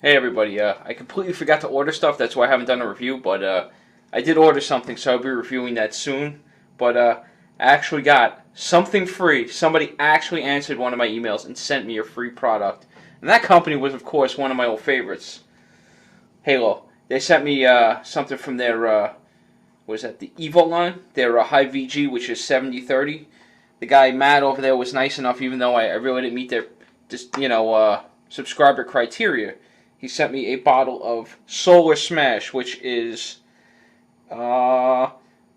Hey everybody, I completely forgot to order stuff, that's why I haven't done a review, but I did order something, so I'll be reviewing that soon. But I actually got something free. Somebody actually answered one of my emails and sent me a free product. And that company was, of course, one of my old favorites, Halo. They sent me something from their, what is that, the Evo line, their high VG, which is 70-30. The guy, Matt, over there was nice enough, even though I really didn't meet their, subscriber criteria. He sent me a bottle of Solar Smash, which is the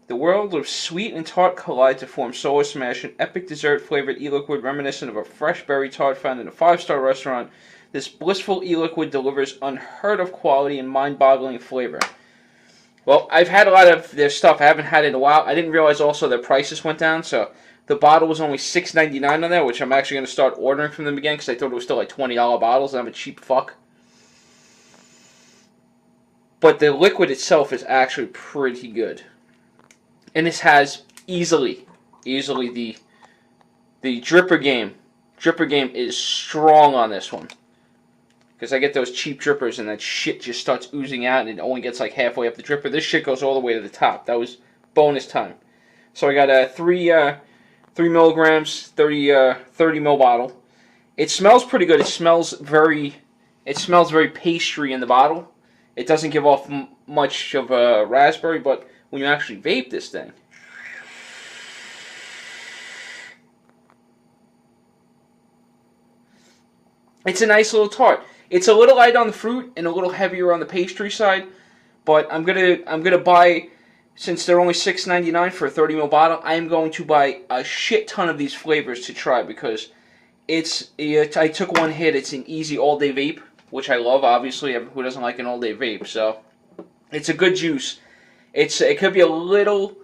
world of sweet and tart collide to form Solar Smash, an epic dessert-flavored e-liquid reminiscent of a fresh berry tart found in a five-star restaurant. This blissful e-liquid delivers unheard-of quality and mind-boggling flavor. Well, I've had a lot of their stuff. I haven't had it in a while. I didn't realize also their prices went down, so the bottle was only $6.99 on there, which I'm actually going to start ordering from them again because I thought it was still like $20 bottles, and I'm a cheap fuck. But the liquid itself is actually pretty good. And this has easily the dripper game. Dripper game is strong on this one. Because I get those cheap drippers and that shit just starts oozing out and it only gets like halfway up the dripper. This shit goes all the way to the top. That was bonus time. So I got a 3 milligrams, 30 mil bottle. It smells pretty good. It smells very pastry in the bottle. It doesn't give off much of a raspberry, but when you actually vape this thing, it's a nice little tart. It's a little light on the fruit and a little heavier on the pastry side, but I'm gonna buy, since they're only $6.99 for a 30 ml bottle, I am going to buy a shit ton of these flavors to try because I took one hit. It's an easy all day vape, which I love, obviously. Who doesn't like an all-day vape? So it's a good juice. It could be a little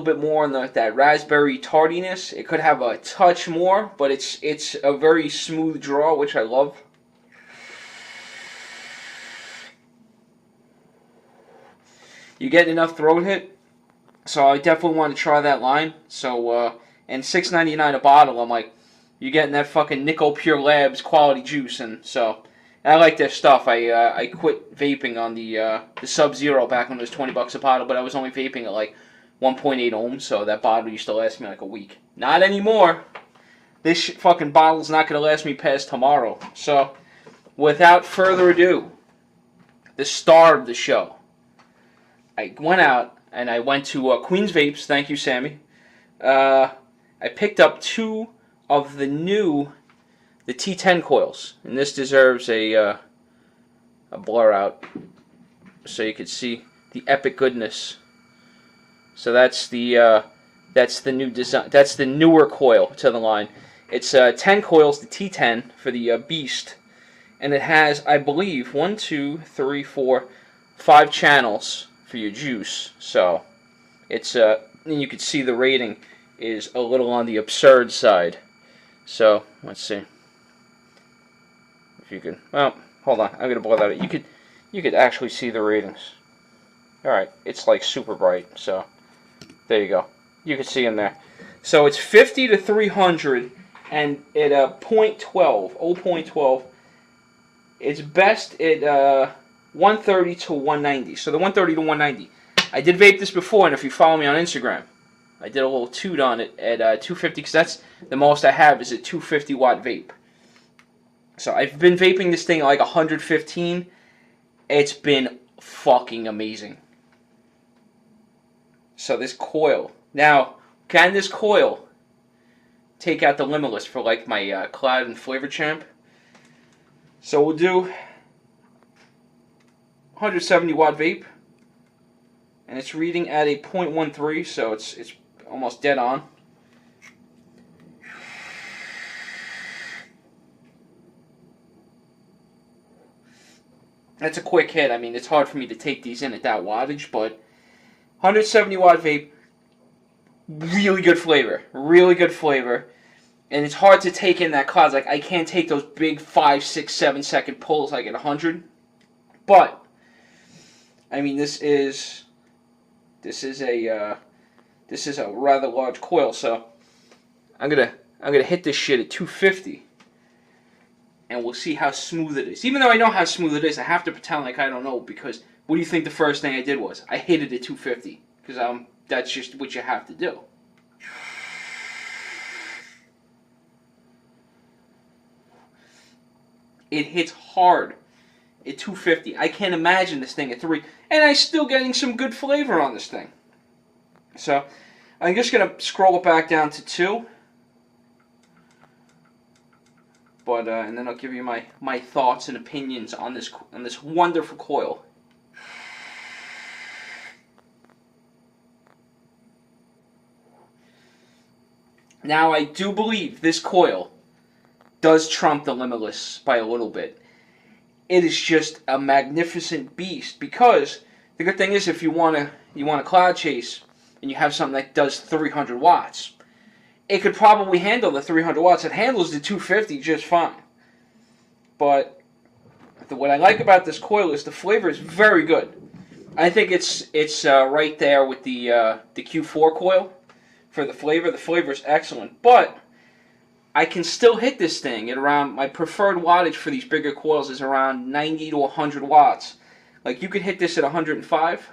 bit more on that raspberry tardiness. It could have a touch more, but it's a very smooth draw, which I love. You get enough throat hit, so I definitely want to try that line. So and $6.99 a bottle, I'm like, you're getting that fucking Nickel Pure Labs quality juice, and so. I like their stuff. I quit vaping on the Sub-Zero back when it was $20 a bottle, but I was only vaping at like 1.8 ohms, so that bottle used to last me like a week. Not anymore. This fucking bottle's not going to last me past tomorrow. So, without further ado, the star of the show. I went out and I went to Queen's Vapes. Thank you, Sammy. I picked up 2 of the T10 coils, and this deserves a blur out so you can see the epic goodness. So that's the new design. That's the newer coil to the line. It's 10 coils, the T10 for the Beast, and it has, I believe, 1, 2, 3, 4, 5 channels for your juice. So it's and you can see the rating is a little on the absurd side. So let's see. If you can, well, hold on, I'm gonna blow that out. You could actually see the ratings. All right, it's like super bright. So there you go. You can see them there. So it's 50 to 300, and at 0.12, it's best at 130 to 190. So the 130 to 190. I did vape this before, and if you follow me on Instagram, I did a little toot on it at 250, because that's the most I have is a 250 watt vape. So I've been vaping this thing at like 115. It's been fucking amazing. So this coil. Now, can this coil take out the Limitless for like my Cloud and Flavor Champ? So we'll do 170 watt vape. And it's reading at a 0.13, so it's almost dead on. That's a quick hit. I mean, it's hard for me to take these in at that wattage, but 170 watt vape, really good flavor. Really good flavor. And it's hard to take in that clouds. Like, I can't take those big 5, 6, 7 second pulls like at 100. But, I mean, this is a rather large coil, so I'm gonna hit this shit at 250. and we'll see how smooth it is. Even though I know how smooth it is, I have to pretend like I don't know, because what do you think the first thing I did was? I hit it at 250, because that's just what you have to do. It hits hard at 250. I can't imagine this thing at 3. And I'm still getting some good flavor on this thing. So, I'm just going to scroll it back down to 2. But, and then I'll give you my thoughts and opinions on this wonderful coil. Now, I do believe this coil does trump the Limitless by a little bit. It is just a magnificent beast, because the good thing is, if you want a cloud chase and you have something that does 300 watts, it could probably handle the 300 watts. It handles the 250 just fine. But what I like about this coil is the flavor is very good. I think it's right there with the Q4 coil for the flavor. The flavor is excellent, but I can still hit this thing at around, my preferred wattage for these bigger coils is around 90 to 100 watts. Like, you could hit this at 105.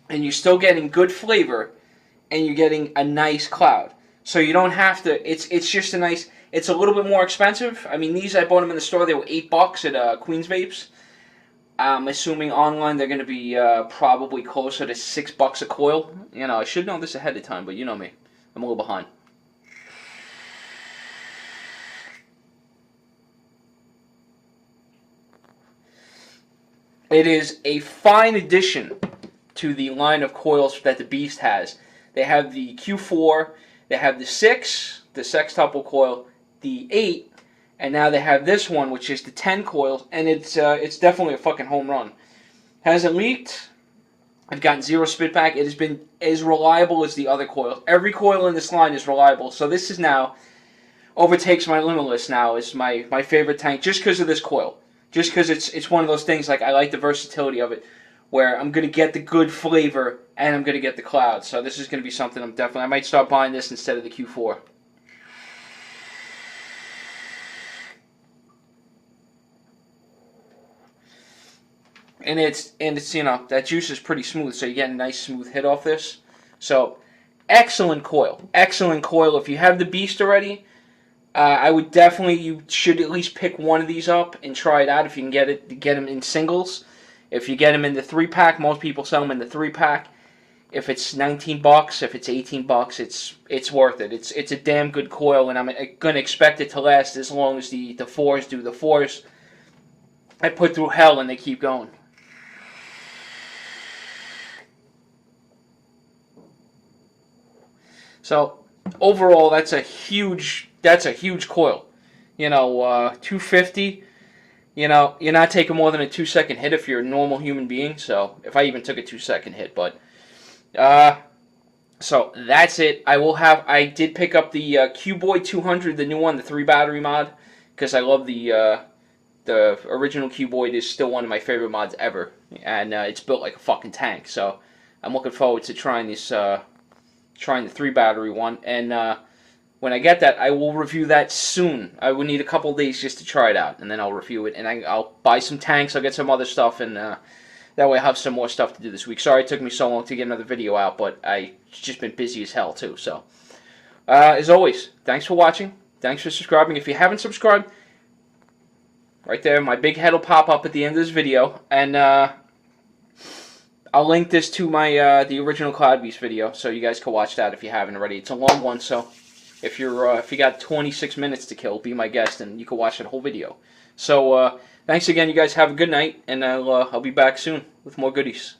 And you're still getting good flavor, and you're getting a nice cloud. So you don't have to, it's just a nice, it's a little bit more expensive. I mean, these, I bought them in the store, they were $8 at Queen's Vapes. I'm assuming online they're going to be probably closer to $6 a coil. You know, I should know this ahead of time, but you know me. I'm a little behind. It is a fine addition to the line of coils that the Beast has. They have the Q4, they have the 6, the sextuple coil, the 8, and now they have this one, which is the 10 coils, and it's definitely a fucking home run. Hasn't leaked. I've gotten 0 spitback. It has been as reliable as the other coils. Every coil in this line is reliable, so this is now overtakes my Limitless now as my favorite tank, just because of this coil. Just because it's one of those things, like, I like the versatility of it, where I'm going to get the good flavor and I'm going to get the cloud. So this is going to be something I might start buying this instead of the Q4. And it's you know, that juice is pretty smooth, so you get a nice smooth hit off this. So excellent coil. Excellent coil. If you have the Beast already, I would definitely, you should at least pick one of these up and try it out if you can get them in singles. If you get them in the 3-pack, most people sell them in the 3-pack. If it's $19, if it's $18, it's worth it. It's a damn good coil, and I'm going to expect it to last as long as the 4s do. The 4s, I put through hell and they keep going. So overall, that's a huge coil. You know, 250. You know, you're not taking more than a 2-second hit if you're a normal human being. So if I even took a 2-second hit, but so that's it. I did pick up the Q-Boy 200, the new one, the 3-battery mod, because I love the original Q-Boy. It is still one of my favorite mods ever, and it's built like a fucking tank. So I'm looking forward to trying this, trying the 3-battery one, and when I get that, I will review that soon. I will need a couple days just to try it out, and then I'll review it, and I'll buy some tanks, I'll get some other stuff, and that way I'll have some more stuff to do this week. Sorry it took me so long to get another video out, but I've just been busy as hell, too. So, as always, thanks for watching. Thanks for subscribing. If you haven't subscribed, right there, my big head will pop up at the end of this video, and I'll link this to my the original Cloud Beast video, so you guys can watch that if you haven't already. It's a long one, so if you got 26 minutes to kill, be my guest, and you can watch that whole video. So thanks again, you guys. Have a good night, and I'll be back soon with more goodies.